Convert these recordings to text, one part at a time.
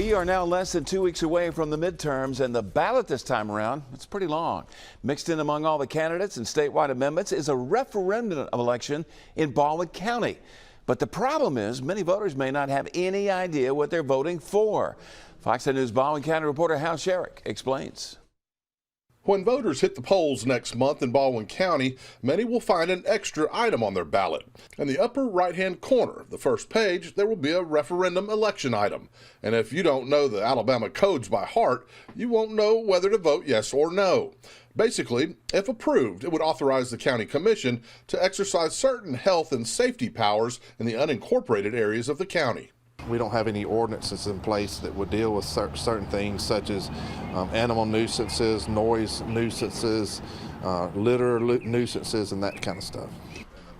We are now less than 2 weeks away from the midterms, and the ballot this time around, it's pretty long. Mixed in among all the candidates and statewide amendments is a referendum election in Baldwin County. But the problem is many voters may not have any idea what they're voting for. Fox 10 News Baldwin County reporter Hal Sherrick explains. When voters hit the polls next month in Baldwin County, many will find an extra item on their ballot. In the upper right-hand corner of the first page, there will be a referendum election item. And if you don't know the Alabama codes by heart, you won't know whether to vote yes or no. Basically, if approved, it would authorize the county commission to exercise certain health and safety powers in the unincorporated areas of the county. We don't have any ordinances in place that would deal with certain things such as animal nuisances, noise nuisances, litter nuisances, and that kind of stuff.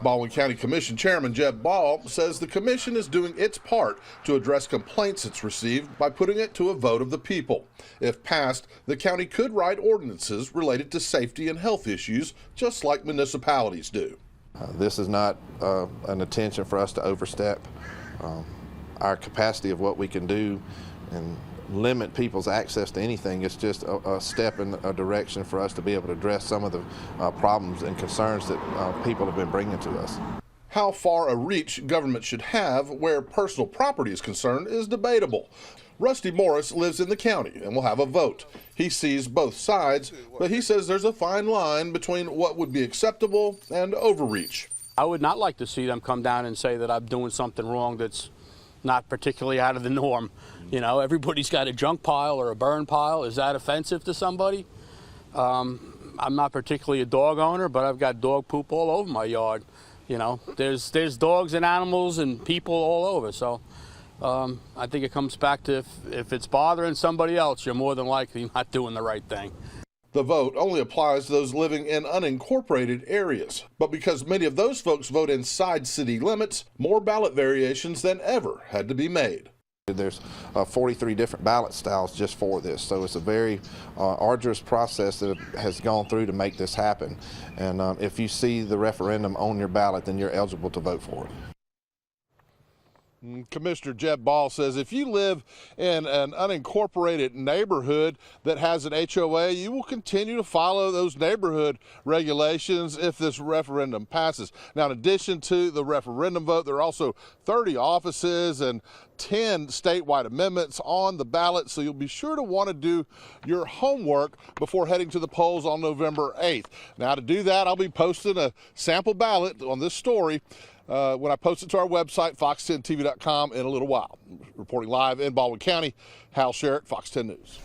Baldwin County Commission Chairman Jeb Ball says the commission is doing its part to address complaints it's received by putting it to a vote of the people. If passed, the county could write ordinances related to safety and health issues, just like municipalities do. This is not an intention for us to overstep our capacity of what we can do and limit people's access to anything. It's just a step in a direction for us to be able to address some of the problems and concerns that people have been bringing to us. How far a reach government should have where personal property is concerned is debatable. Rusty Morris lives in the county and will have a vote. He sees both sides, but he says there's a fine line between what would be acceptable and overreach. I would not like to see them come down and say that I'm doing something wrong that's not particularly out of the norm. You know, everybody's got a junk pile or a burn pile. Is that offensive to somebody? I'm not particularly a dog owner, but I've got dog poop all over my yard. You know, there's dogs and animals and people all over. So I think it comes back to if it's bothering somebody else, you're more than likely not doing the right thing. The vote only applies to those living in unincorporated areas. But because many of those folks vote inside city limits, more ballot variations than ever had to be made. There's 43 different ballot styles just for this, so it's a very arduous process that has gone through to make this happen. And if you see the referendum on your ballot, then you're eligible to vote for it. Commissioner Jeb Ball says if you live in an unincorporated neighborhood that has an HOA, you will continue to follow those neighborhood regulations if this referendum passes. Now, in addition to the referendum vote, there are also 30 offices and 10 statewide amendments on the ballot, so you'll be sure to want to do your homework before heading to the polls on November 8th. Now, to do that, I'll be posting a sample ballot on this story when I post it to our website, fox10tv.com, in a little while. Reporting live in Baldwin County, Hal Sherrick, Fox 10 News.